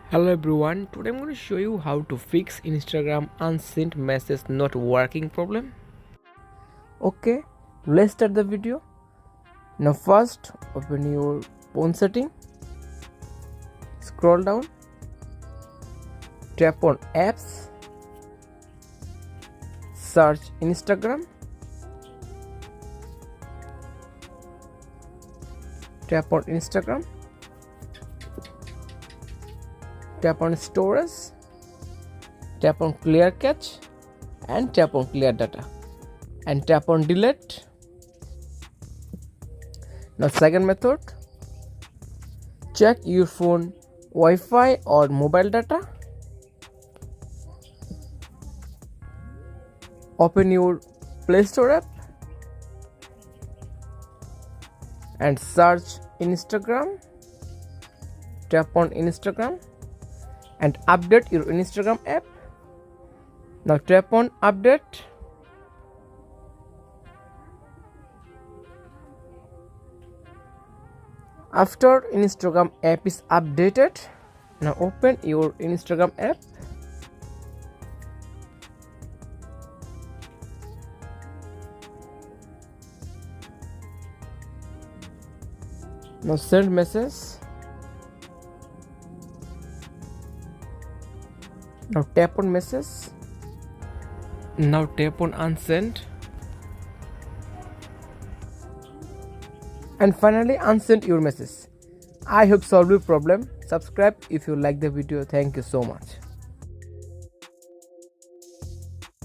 Hello everyone, today I'm going to show you how to fix Instagram unsent message not working problem. Okay, let's start the video. Now first open your phone setting, scroll down, tap on apps, search Instagram, tap on Instagram, tap on storage, tap on clear cache and tap on clear data and tap on delete. Now second method, check your phone Wi-Fi or mobile data. Open your Play Store app and search Instagram. Tap on Instagram and update your Instagram app. Now tap on update. After Instagram app is updated, now open your Instagram app. Now send message. Now tap on message. Now tap on unsend. And finally unsend your message. I hope solved your problem. Subscribe if you like the video. Thank you so much.